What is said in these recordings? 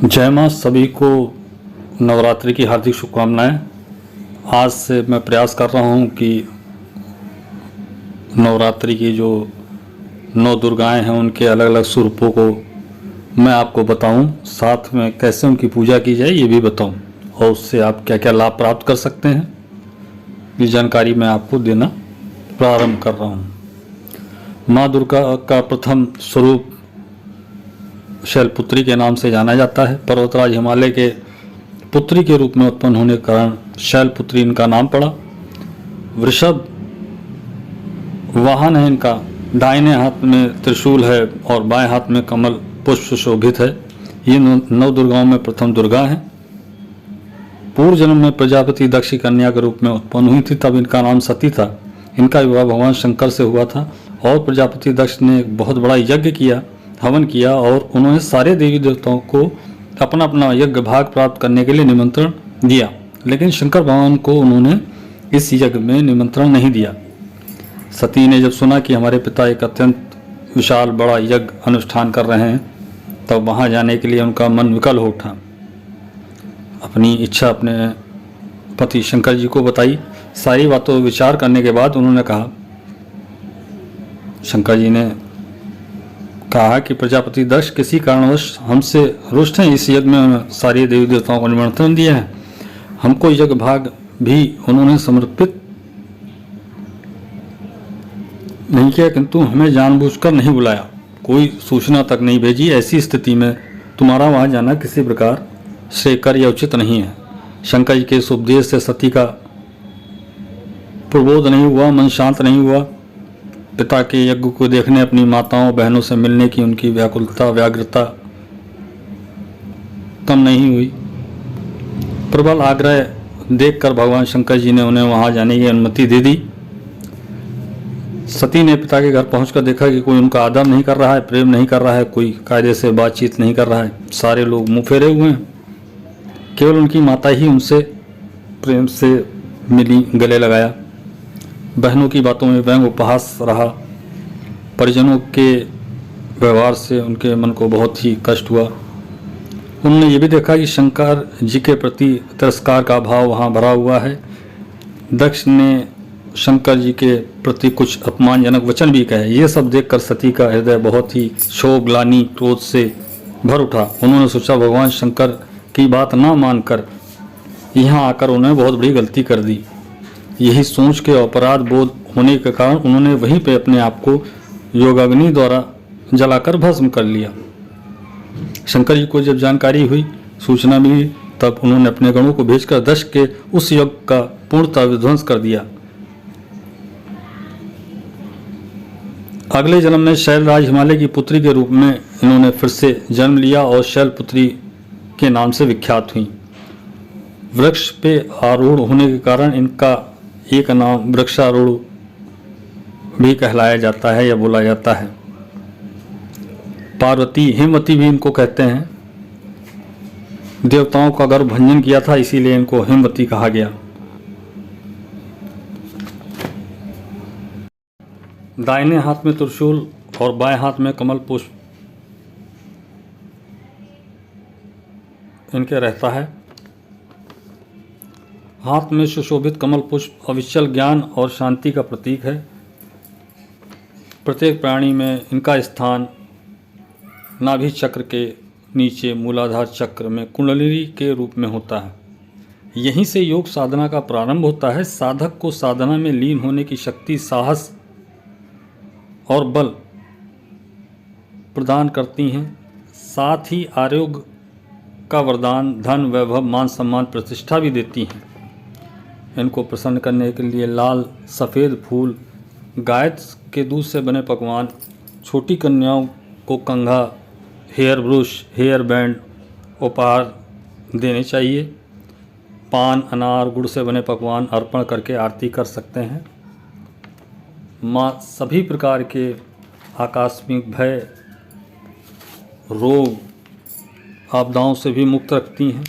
जय माँ। सभी को नवरात्रि की हार्दिक शुभकामनाएं। आज से मैं प्रयास कर रहा हूँ कि नवरात्रि की जो 9 दुर्गाएं हैं उनके अलग अलग स्वरूपों को मैं आपको बताऊं, साथ में कैसे उनकी पूजा की जाए ये भी बताऊं, और उससे आप क्या क्या लाभ प्राप्त कर सकते हैं ये जानकारी मैं आपको देना प्रारंभ कर रहा हूँ। माँ दुर्गा का प्रथम स्वरूप शैलपुत्री के नाम से जाना जाता है। पर्वतराज हिमालय के पुत्री के रूप में उत्पन्न होने के कारण शैलपुत्री इनका नाम पड़ा। वृषभ वाहन है इनका, दाहिने हाथ में त्रिशूल है और बाएं हाथ में कमल पुष्प सुशोभित है। ये 9 दुर्गाओं में प्रथम दुर्गा है। पूर्व जन्म में प्रजापति दक्ष की कन्या के रूप में उत्पन्न हुई थी, तब इनका नाम सती था। इनका विवाह भगवान शंकर से हुआ था और प्रजापति दक्ष ने एक बहुत बड़ा यज्ञ किया, हवन किया, और उन्होंने सारे देवी देवताओं को अपना अपना यज्ञ भाग प्राप्त करने के लिए निमंत्रण दिया, लेकिन शंकर भगवान को उन्होंने इस यज्ञ में निमंत्रण नहीं दिया। सती ने जब सुना कि हमारे पिता एक अत्यंत विशाल बड़ा यज्ञ अनुष्ठान कर रहे हैं, तब वहाँ जाने के लिए उनका मन विकल हो उठा। अपनी इच्छा अपने पति शंकर जी को बताई। सारी बातों पर विचार करने के बाद उन्होंने कहा, शंकर जी ने कहा कि प्रजापति दक्ष किसी कारणवश हमसे रुष्ट हैं। इस यज्ञ में सारे देवी देवताओं को निमंत्रण दिया है, हमको यज्ञ भाग भी उन्होंने समर्पित नहीं किया, किंतु हमें जानबूझकर नहीं बुलाया, कोई सूचना तक नहीं भेजी। ऐसी स्थिति में तुम्हारा वहाँ जाना किसी प्रकार श्रेयकर या उचित नहीं है। शंकर जी के इस उपदेश से सती का प्रबोध नहीं हुआ, मन शांत नहीं हुआ। पिता के यज्ञ को देखने, अपनी माताओं बहनों से मिलने की उनकी व्याकुलता व्यग्रता कम नहीं हुई। प्रबल आग्रह देखकर भगवान शंकर जी ने उन्हें वहां जाने की अनुमति दे दी। सती ने पिता के घर पहुंचकर देखा कि कोई उनका आदर नहीं कर रहा है, प्रेम नहीं कर रहा है, कोई कायदे से बातचीत नहीं कर रहा है, सारे लोग मुंह फेरे हुए हैं। केवल उनकी माता ही उनसे प्रेम से मिली, गले लगाया। बहनों की बातों में व्यंग उपहास रहा। परिजनों के व्यवहार से उनके मन को बहुत ही कष्ट हुआ। उन्होंने ये भी देखा कि शंकर जी के प्रति तिरस्कार का भाव वहाँ भरा हुआ है। दक्ष ने शंकर जी के प्रति कुछ अपमानजनक वचन भी कहे। ये सब देखकर सती का हृदय बहुत ही क्षोभ, ग्लानि, क्रोध से भर उठा। उन्होंने सोचा भगवान शंकर की बात ना मानकर यहाँ आकर उन्होंने बहुत बड़ी गलती कर दी। यही सोच के अपराध बोध होने के कारण उन्होंने वहीं पे अपने आप को योगाग्नि द्वारा जलाकर भस्म कर लिया। शंकर जी को जब जानकारी हुई, सूचना मिली, तब उन्होंने अपने गणों को भेजकर दक्ष के उस यज्ञ का पूर्णतः विध्वंस कर दिया। अगले जन्म में शैलराज हिमालय की पुत्री के रूप में इन्होंने फिर से जन्म लिया और शैलपुत्री के नाम से विख्यात हुई। वृक्ष पे आरूढ़ होने के कारण इनका एक नाम वृक्षारूढ़ भी कहलाया जाता है या बोला जाता है। पार्वती, हिमवती भी इनको कहते हैं। देवताओं का गर्भ भंजन किया था, इसीलिए इनको हिमवती कहा गया। दाहिने हाथ में त्रिशूल और बाएं हाथ में कमल पुष्प इनके रहता है। हाथ में सुशोभित कमल पुष्प अविचल ज्ञान और शांति का प्रतीक है। प्रत्येक प्राणी में इनका स्थान नाभि चक्र के नीचे मूलाधार चक्र में कुंडलिनी के रूप में होता है। यहीं से योग साधना का प्रारंभ होता है। साधक को साधना में लीन होने की शक्ति, साहस और बल प्रदान करती हैं। साथ ही आरोग्य का वरदान, धन, वैभव, मान सम्मान, प्रतिष्ठा भी देती हैं। इनको प्रसन्न करने के लिए लाल सफ़ेद फूल, गाय के दूध से बने पकवान, छोटी कन्याओं को कंघा, हेयर ब्रश, हेयर बैंड उपहार देने चाहिए। पान, अनार, गुड़ से बने पकवान अर्पण करके आरती कर सकते हैं। माँ सभी प्रकार के आकस्मिक भय, रोग, आपदाओं से भी मुक्त रखती हैं।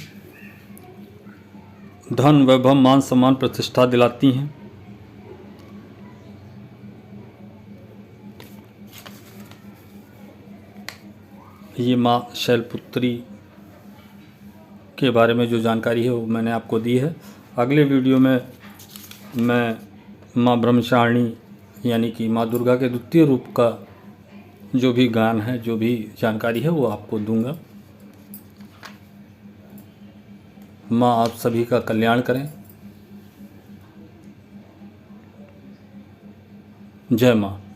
धन, वैभव, मान सम्मान, प्रतिष्ठा दिलाती हैं। ये माँ शैलपुत्री के बारे में जो जानकारी है वो मैंने आपको दी है। अगले वीडियो में मैं माँ ब्रह्मचारिणी यानी कि माँ दुर्गा के द्वितीय रूप का जो भी गान है, जो भी जानकारी है वो आपको दूंगा। माँ आप सभी का कल्याण करें। जय माँ।